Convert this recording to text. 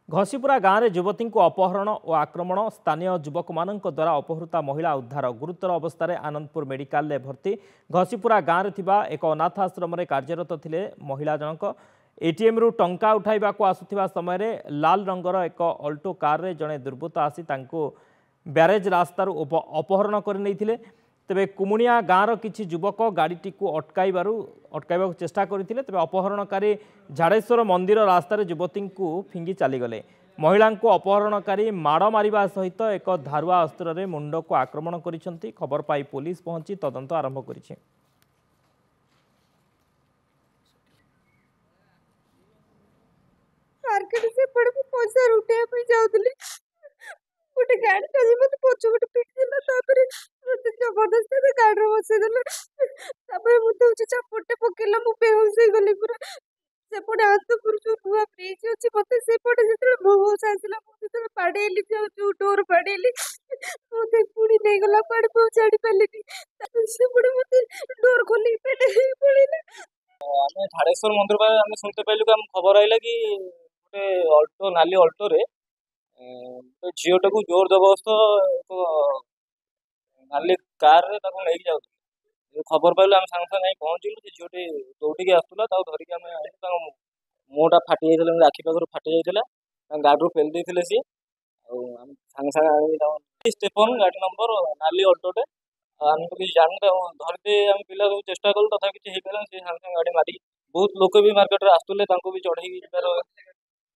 घसीपुरा गाँव में युवती को अपहरण और आक्रमण स्थानीय युवक मान द्वारा अपहृता महिला उद्धार गुरुतर अवस्था आनंदपुर मेडिकल भर्ती घसीपुरा गाँव में एक अनाथ आश्रम कार्यरत थे महिला जनक एटीएम रु टंका उठाइबा आसुथिबा समय लाल रंगर एक अल्टो कार रे जड़े दुर्बृत्त आसी ब्यारेज रास्तार अपहरण कर तेबे कुमुणिया गाँवर किछि युवक गाड़ीटी अटकाइबा चेष्टा करथिले तेबे अपहरणकारी झाड़ेश्वर मंदिर रास्तार युवती को फिंगी चलीगले महिला को अपहरणकारी माड़ मारिबा सहित एक धारुआ अस्त्र रे मुंड को आक्रमण करिसेंती। खबर पाई पुलिस पहुंची तदंत आरंभ करिছে। मार्केट से पड़े पैसा लुटे जाऊली गोटे गाड़ी चली मत पछ गोटे पिटला मत जबरदस्त गाड़ी बसईदेला मुझे चापटे पकेला मु बेहोश हो गली पूरा सेपटे आसपुर जो नुआ ब्रिज अच्छी मत सेपटे जो होश आसला मुझे बाड़ेली जो डोर बाड़ेली मुझे पुणी नहीं गला पाड़े पहुंचाड़ी पारे सेपटे मत डोर खोल पड़ेला आम झाड़ेश्वर मंदिर आम शुणते पाइलु कि खबर आइला कि गोटे अल्टो नाली अल्टो रे झीटा को जोर जबरदस्त नाली कार रे नहीं जाऊ खबर पाइलु आम सांगे सांगे पहुँचलु से झीटी दौड़िकी आसूला धरिकी आम मुँहटा फाटी जाता आखि पाखर फाटी जाता गाड़ी पेल देते सी सांगे सांगे स्टेफन गाड़ी नंबर नाली अल्टोटे आम तो किसी जानते धरते आम पिला सब चेष्टा कलु तथा किसी से सांगे सांगे गाड़ी मारी बहुत लोक भी मार्केट आसुले भी चढ़ई